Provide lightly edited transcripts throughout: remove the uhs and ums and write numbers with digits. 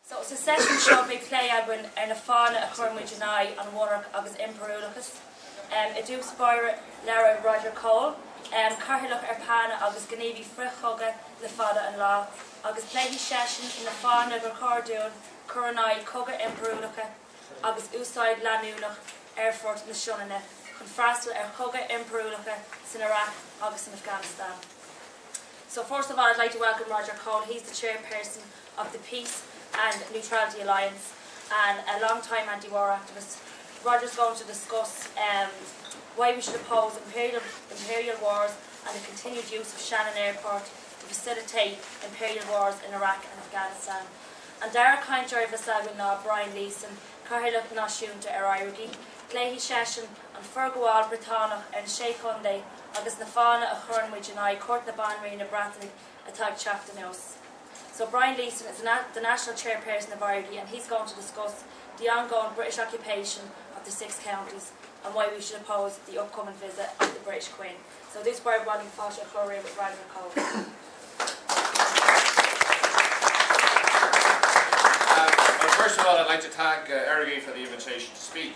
So it's a session show by play Edwin and a fána a churn with Janai and Monarch agus imperialachas. A dús spire Lara Roger Cole. Carhilach pana agus Ganevi Frichoga the fada and law. Agus play session in the fána gur cordún Coronai Coga imperialacha agus úsáid lanúnach Airfort na Shonana. Confrastal Coga imperialacha in Iraq agus in Afghanistan. So first of all, I'd like to welcome Roger Cole. He's the chairperson of the Peace and Neutrality Alliance and a long-time anti-war activist. Roger's going to discuss why we should oppose imperial wars and the continued use of Shannon Airport to facilitate imperial wars in Iraq and Afghanistan. And Dara Kainjar Vasaguna, Brian Leeson, Carhilach Nashunta Éirígí, Cléhi Session and Fergawal Britanach and Sheikh Hyundai agus Nafana a churn with Janai Court na Banri na Bratnig a tag Chaftanos. So Brian Leeson is the national chairperson of Éirígí and he's going to discuss the ongoing British occupation of the 6 counties and why we should oppose the upcoming visit of the British Queen. So this is where Brian Fasha Choré with Roger Cole. First of all, I'd like to thank Éirígí for the invitation to speak.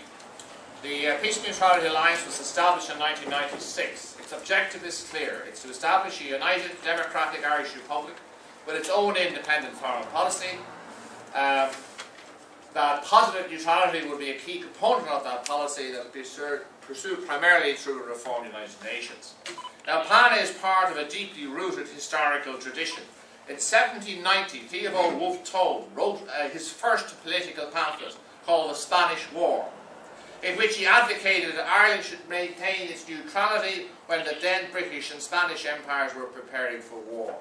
The Peace and Neutrality Alliance was established in 1996. Its objective is clear. It's to establish a united, democratic Irish Republic with its own independent foreign policy. That positive neutrality will be a key component of that policy that will be pursued primarily through a reformed United Nations. Now, PANA is part of a deeply rooted historical tradition. In 1790, Theobald Wolfe Tone wrote his first political pamphlet called The Spanish War, in which he advocated that Ireland should maintain its neutrality when the then British and Spanish empires were preparing for war.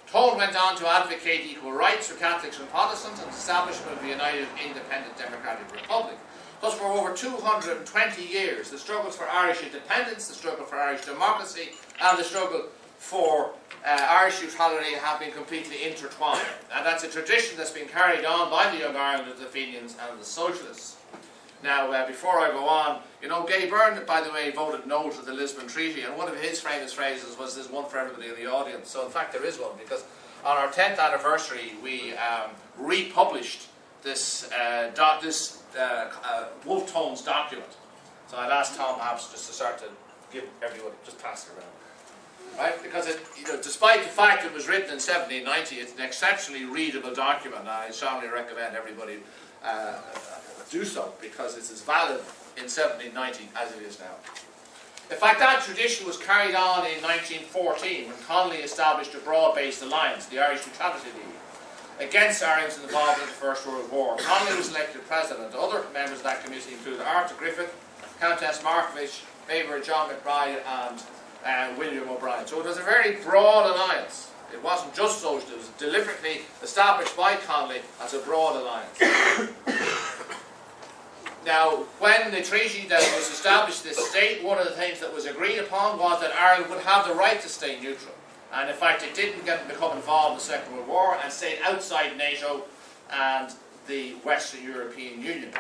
Tone went on to advocate equal rights for Catholics and Protestants and the establishment of a united, independent, democratic republic. Thus, for over 220 years, the struggles for Irish independence, the struggle for Irish democracy, and the struggle for Irish neutrality have been completely intertwined. And that's a tradition that's been carried on by the Young Irelanders, the Fenians, and the Socialists. Now, before I go on, you know, Gay Byrne, by the way, voted no to the Lisbon Treaty, and one of his famous phrases was, "There's one for everybody in the audience." So, in fact, there is one, because on our 10th anniversary, we republished this Wolfe Tone's document. So I'd ask Tom perhaps just to start to give everyone, just pass it around. Right? Because it, you know, despite the fact it was written in 1790, it's an exceptionally readable document, and I strongly recommend everybody do so, because it's as valid in 1790 as it is now. In fact, that tradition was carried on in 1914 when Connolly established a broad-based alliance, the Irish Neutrality League, against Ireland's involvement in the First World War. Connolly was elected president. Other members of that committee included Arthur Griffith, Countess Markievicz, Faber John McBride, and William O'Brien. So it was a very broad alliance. It wasn't just social, it was deliberately established by Connolly as a broad alliance. Now, when the treaty that was established this state, one of the things that was agreed upon was that Ireland would have the right to stay neutral. And in fact, it didn't become involved in the Second World War and stayed outside NATO and the Western European Union.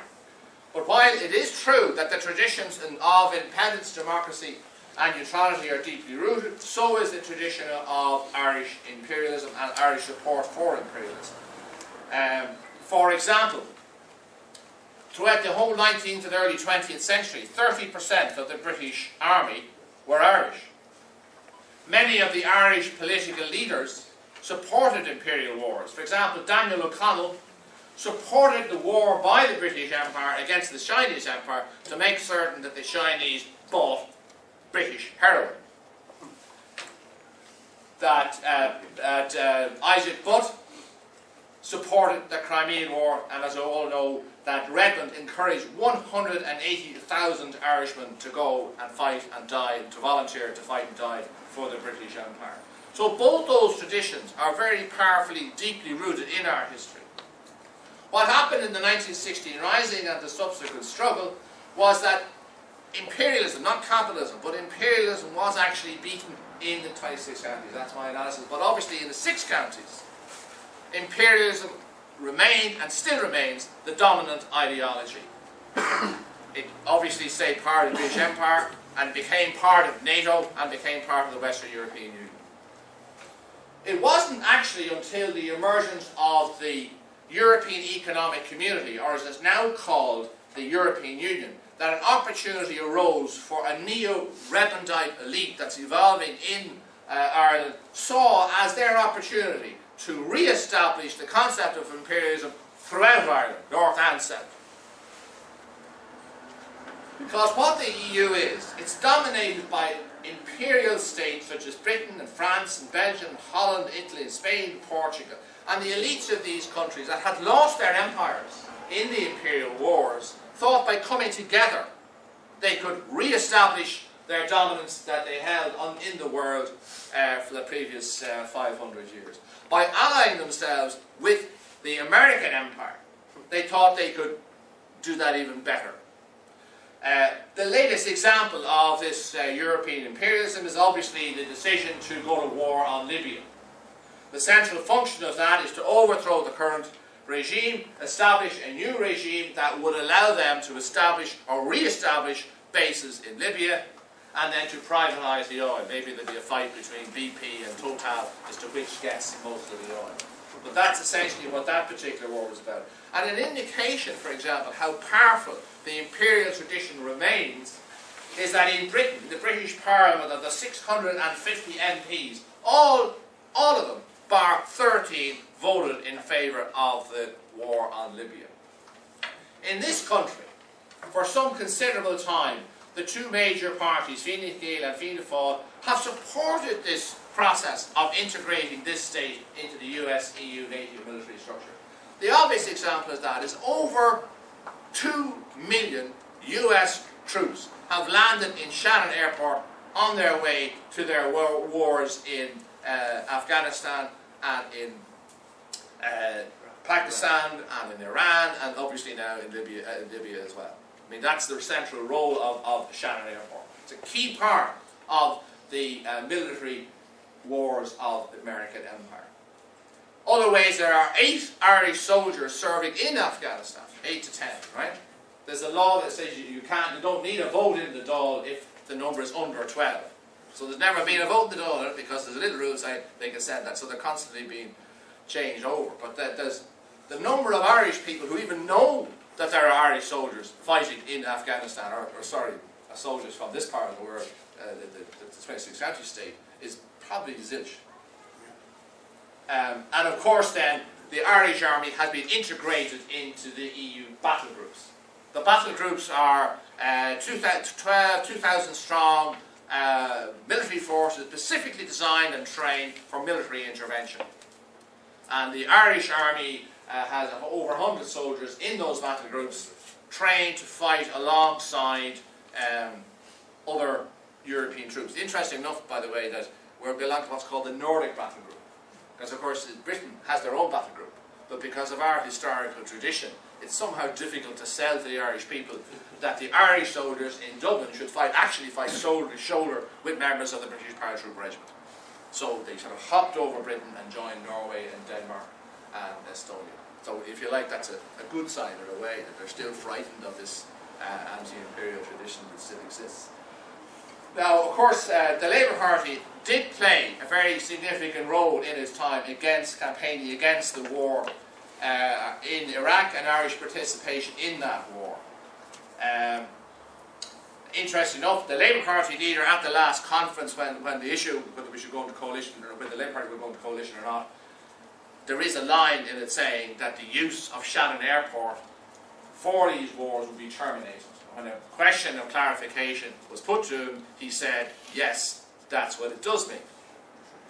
But while it is true that the traditions of independence, democracy and neutrality are deeply rooted, so is the tradition of Irish imperialism and Irish support for imperialism. For example, throughout the whole 19th and early 20th century, 30% of the British Army were Irish. Many of the Irish political leaders supported imperial wars. For example, Daniel O'Connell supported the war by the British Empire against the Chinese Empire to make certain that the Chinese bought British heroin. Isaac Butt supported the Crimean War, and as we all know, that Redmond encouraged 180,000 Irishmen to go and fight and die, to volunteer to fight and die for the British Empire. So both those traditions are very powerfully, deeply rooted in our history. What happened in the 1916 Rising and the subsequent struggle was that imperialism, not capitalism, but imperialism was actually beaten in the 26 counties. That's my analysis. But obviously in the 6 counties, imperialism remained and still remains the dominant ideology. It obviously stayed part of the British Empire and became part of NATO and became part of the Western European Union. It wasn't actually until the emergence of the European Economic Community, or as it's now called, the European Union, that an opportunity arose for a neo-Rebendite elite that's evolving in Ireland, saw as their opportunity to re-establish the concept of imperialism throughout Ireland, north and south. Because what the EU is, it's dominated by imperial states such as Britain and France and Belgium, Holland, Italy, and Spain, and Portugal. And the elites of these countries that had lost their empires in the imperial wars thought by coming together they could re-establish their dominance that they held in the world for the previous 500 years. By allying themselves with the American empire, they thought they could do that even better. The latest example of this European imperialism is obviously the decision to go to war on Libya. The central function of that is to overthrow the current regime, establish a new regime that would allow them to establish or re-establish bases in Libya, and then to privatise the oil. Maybe there'll be a fight between BP and Total as to which gets most of the oil. But that's essentially what that particular war was about. And an indication, for example, how powerful the imperial tradition remains is that in Britain, the British Parliament, of the 650 MPs, all of them, bar 13, voted in favour of the war on Libya. In this country, for some considerable time, the two major parties, Fine Gael and Fianna Fáil, have supported this process of integrating this state into the US-EU NATO military structure. The obvious example of that is over 2 million US troops have landed in Shannon Airport on their way to their wars in Afghanistan and in Pakistan and in Iran, and obviously now in Libya as well. I mean, that's the central role of Shannon Airport. It's a key part of the military wars of the American Empire. Other ways, there are 8 Irish soldiers serving in Afghanistan, 8 to 10, right? There's a law that says you don't need a vote in the Dáil if the number is under 12. So there's never been a vote in the Dáil because there's a little rule saying they can send that, so they're constantly being changed over. But there's the number of Irish people who even know that there are Irish soldiers fighting in Afghanistan, soldiers from this part of the world, the 26th century state, is probably zilch. And of course then, the Irish army has been integrated into the EU battle groups. The battle groups are 2,000 strong military forces specifically designed and trained for military intervention. And the Irish army has over 100 soldiers in those battle groups trained to fight alongside other European troops. Interesting enough, by the way, that we belong to what's called the Nordic battle group. Because of course Britain has their own battle group, but because of our historical tradition, it's somehow difficult to sell to the Irish people that the Irish soldiers in Dublin should actually fight shoulder to shoulder with members of the British Paratroop Regiment. So they sort of hopped over Britain and joined Norway and Denmark and Estonia. So if you like, that's a good sign in a way that they're still frightened of this anti-imperial tradition that still exists. Now, of course, the Labour Party did play a very significant role in its time campaigning against the war in Iraq and Irish participation in that war. Interesting enough, the Labour Party leader at the last conference, when the issue whether we should go into coalition or whether the Labour Party will go into coalition or not, there is a line in it saying that the use of Shannon Airport for these wars would be terminated. When a question of clarification was put to him, he said, yes, that's what it does mean.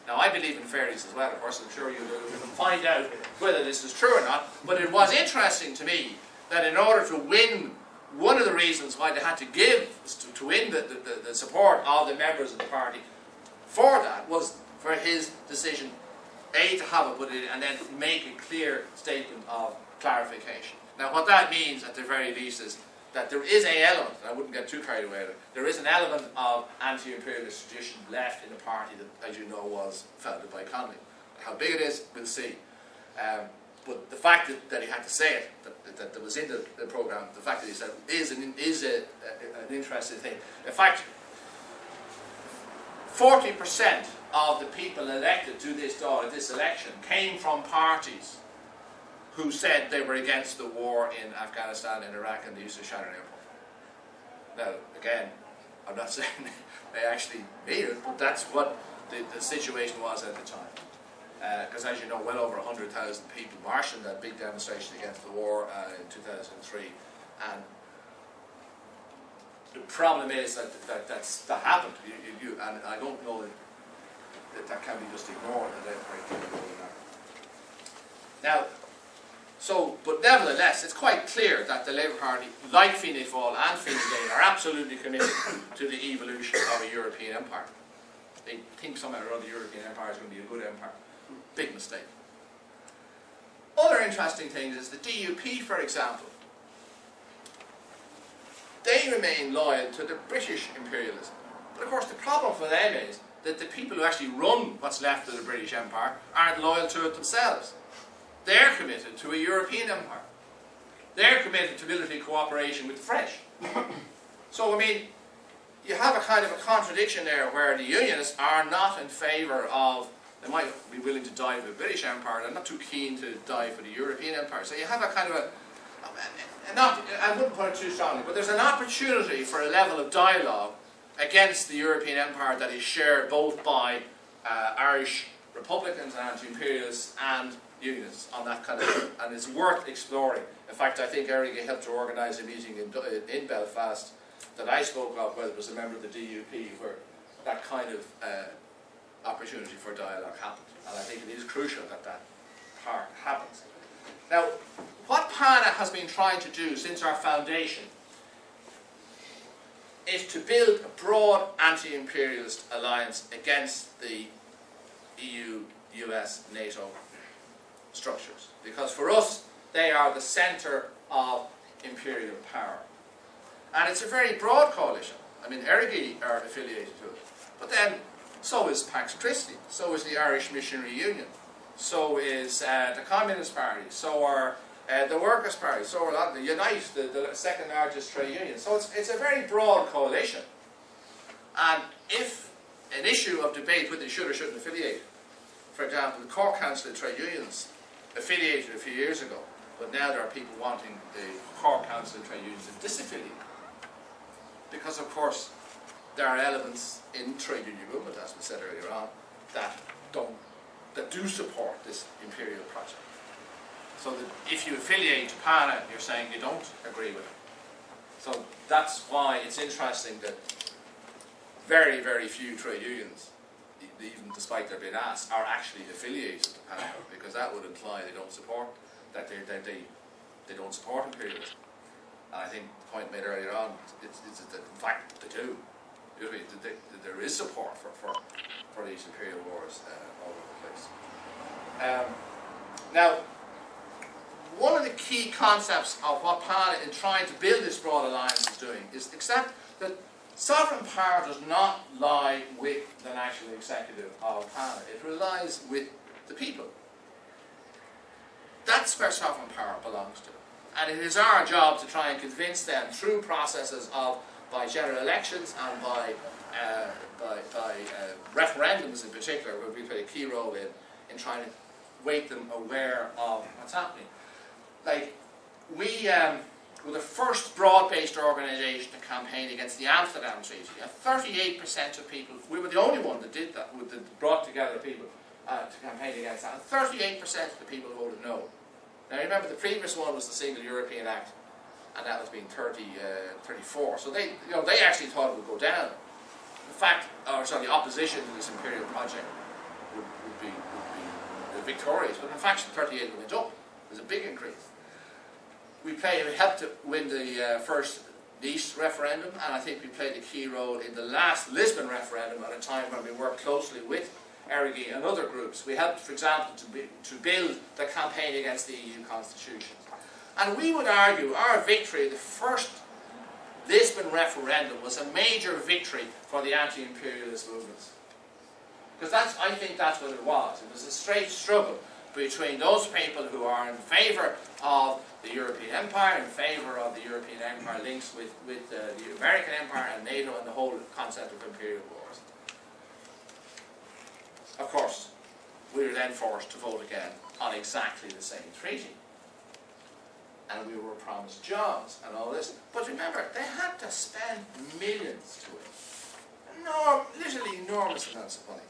Now, I believe in fairies as well, of course. I'm sure you can find out whether this is true or not. But it was interesting to me that in order to win, one of the reasons why they had to give, to win the support of the members of the party for that, was for his decision, A, to have it put in, and then make a clear statement of clarification. Now, what that means, at the very least, is that there is an element, and I wouldn't get too carried away with it, there is an element of anti-imperialist tradition left in the party that, as you know, was founded by Connolly. How big it is, we'll see. But the fact that he had to say it, that was in the programme, the fact that he said it is an interesting thing. In fact, 40% of the people elected to this Dáil, this election, came from parties who said they were against the war in Afghanistan and Iraq and the use of Shannon Airport. Now, again, I'm not saying they actually made it, but that's what the situation was at the time. Because as you know, well over 100,000 people marched in that big demonstration against the war in 2003. And the problem is that happened. And I don't know that can be just ignored. Now, but nevertheless, it's quite clear that the Labour Party, like Fianna Fáil and Fine Gael, are absolutely committed to the evolution of a European empire. They think somehow or other the European empire is going to be a good empire. Big mistake. Other interesting things is the DUP, for example. They remain loyal to the British imperialism. But of course the problem for them is that the people who actually run what's left of the British Empire aren't loyal to it themselves. They're committed to a European empire. They're committed to military cooperation with the French. So, I mean, you have a kind of a contradiction there where the Unionists are not in favour of, they might be willing to die for the British Empire, they're not too keen to die for the European Empire. So you have a kind of I wouldn't put it too strongly, but there's an opportunity for a level of dialogue against the European Empire that is shared both by Irish Republicans and anti-imperialists and Unionists on that kind of, and it's worth exploring. In fact, I think Éirígí helped to organise a meeting in Belfast that I spoke of, where it was a member of the DUP, where that kind of opportunity for dialogue happened. And I think it is crucial that that part happens. Now, what PANA has been trying to do since our foundation is to build a broad anti-imperialist alliance against the EU, US, NATO structures. Because for us, they are the centre of imperial power. And it's a very broad coalition. I mean, Éirígí are affiliated to it. But then, so is Pax Christi, so is the Irish Missionary Union, so is the Communist Party, so are the Workers' Party, so are the Unite, the second largest trade union. So it's a very broad coalition. And if an issue of debate whether they should or shouldn't affiliate, for example, the Cork Council of Trade Unions affiliated a few years ago, but now there are people wanting the Cork Council of Trade Unions to disaffiliate. Because, of course, there are elements in the trade union movement, as we said earlier on, that do support this imperial project. So that if you affiliate to PANA, you're saying you don't agree with it. So that's why it's interesting that very, very few trade unions, even despite their being asked, are actually affiliated to PANA, because that would imply they don't support they don't support imperialism. And I think the point made earlier on is that in fact they do. There is support for these imperial wars all over the place. Now, one of the key concepts of what PANA in trying to build this broad alliance is doing is accept that sovereign power does not lie with the national executive of PANA. It relies with the people. That's where sovereign power belongs to. And it is our job to try and convince them through processes by general elections and by referendums in particular, where we play a key role in trying to make them aware of what's happening. Like, we were the first broad-based organisation to campaign against the Amsterdam Treaty. 38% of people, we were the only one that did that, that brought together people to campaign against that. And 38% of the people voted no. Now remember, the previous one was the Single European Act, and that was being 34. So they actually thought it would go down. In fact, the opposition to this imperial project would be victorious, but in fact 38 went up. It was a big increase. We helped to win the first Nice referendum, and I think we played a key role in the last Lisbon referendum at a time when we worked closely with Éirígí and other groups. We helped, for example, to build the campaign against the EU constitution. And we would argue our victory, the first Lisbon referendum, was a major victory for the anti-imperialist movements. Because I think that's what it was. It was a straight struggle between those people who are in favour of the European Empire, in favour of the European Empire links with the American Empire and NATO and the whole concept of imperial wars. Of course, we were then forced to vote again on exactly the same treaty. and we were promised jobs and all this. But remember, they had to spend millions to win. Literally enormous amounts of money.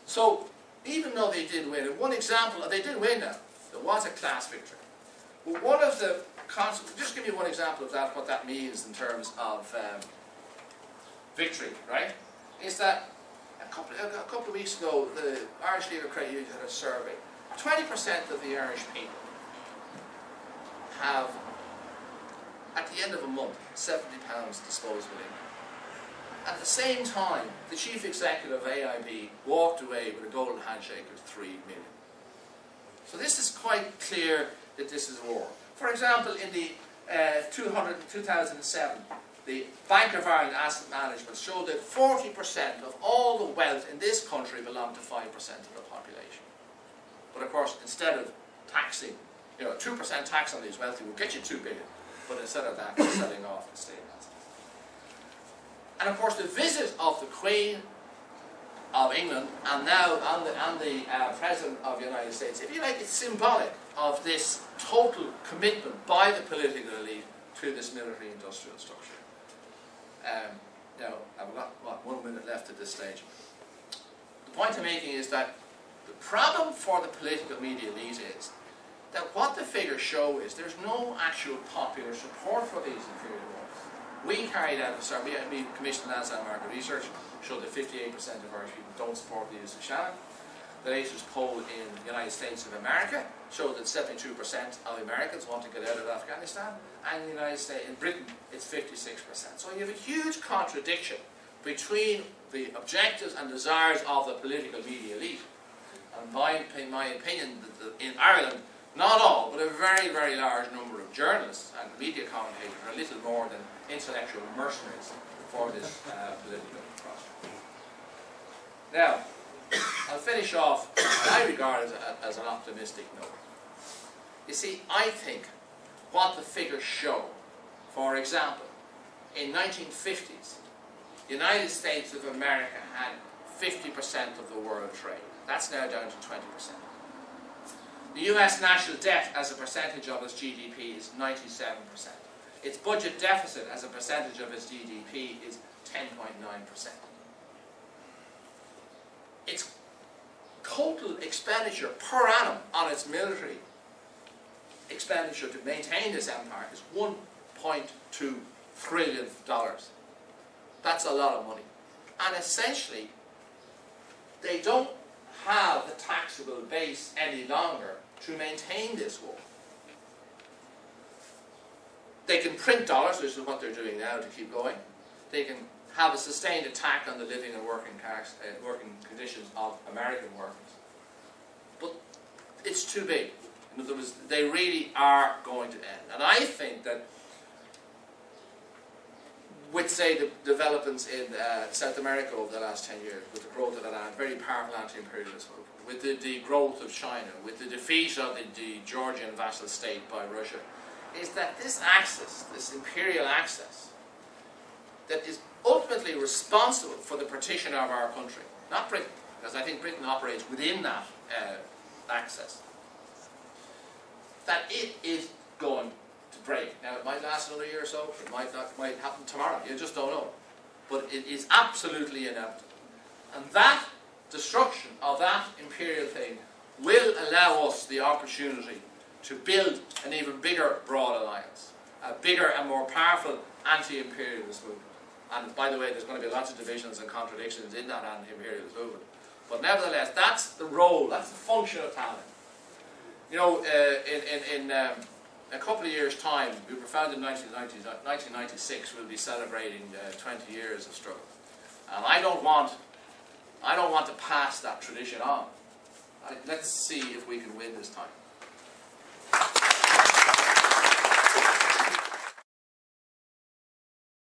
So, even though they did win, and one example, they did win now, there was a class victory. But one of the just give me one example of that, what that means in terms of victory, right? Is that a couple of weeks ago, the Irish Legal Credit Union had a survey. 20% of the Irish people have, at the end of a month, £70 disposable income. At the same time, the chief executive of AIB walked away with a golden handshake of 3 million. So this is quite clear that this is a war. For example, in the 2007, the Bank of Ireland Asset Management showed that 40% of all the wealth in this country belonged to 5% of the population. But of course, instead of taxing, 2% tax on these wealthy will get you 2 billion. But instead of that, they're selling off the state assets. And of course, the visit of the Queen of England and now the President of the United States, if you like, it's symbolic of this total commitment by the political elite to this military-industrial structure. Now, I've got, 1 minute left at this stage. The point I'm making is that the problem for the political media elite is that what the figures show is there's no actual popular support for these imperial wars. We carried out a survey, we commissioned market research, showed that 58% of Irish people don't support the use of Shannon. The latest poll in the United States of America showed that 72% of Americans want to get out of Afghanistan, and in the United States, in Britain, it's 56%. So you have a huge contradiction between the objectives and desires of the political media elite. And my opinion, that in Ireland, not all, but a very, very large number of journalists and media commentators are little more than intellectual mercenaries for this political process. Now, I'll finish off what I regard as an optimistic note. You see, I think what the figures show, for example, in 1950s, the United States of America had 50% of the world trade. That's now down to 20%. The US national debt as a percentage of its GDP is 97%. Its budget deficit as a percentage of its GDP is 10.9%. Its total expenditure per annum on its military expenditure to maintain this empire is $1.2 trillion. That's a lot of money. And essentially, they don't have the taxable base any longer to maintain this war. They can print dollars, which is what they're doing now to keep going. They can have a sustained attack on the living and working conditions of American workers. But it's too big. In other words, they really are going to end. And I think that with, say, the developments in South America over the last 10 years, with the growth of that very powerful anti-imperialist movement, with the growth of China, with the defeat of the Georgian vassal state by Russia, is that this axis, this imperial axis, that is ultimately responsible for the partition of our country, not Britain, because I think Britain operates within that axis, that it is going to break. Now, it might last another year or so, it might happen tomorrow, you just don't know. But it is absolutely inevitable. And that destruction of that imperial thing will allow us the opportunity to build an even bigger broad alliance, a bigger and more powerful anti-imperialist movement. And by the way, there's going to be lots of divisions and contradictions in that anti-imperialist movement. But nevertheless, that's the role, that's the function of Tallinn. You know, in a couple of years' time, we were founded in 1996, we'll be celebrating 20 years of struggle. And I don't want to pass that tradition on. Let's see if we can win this time.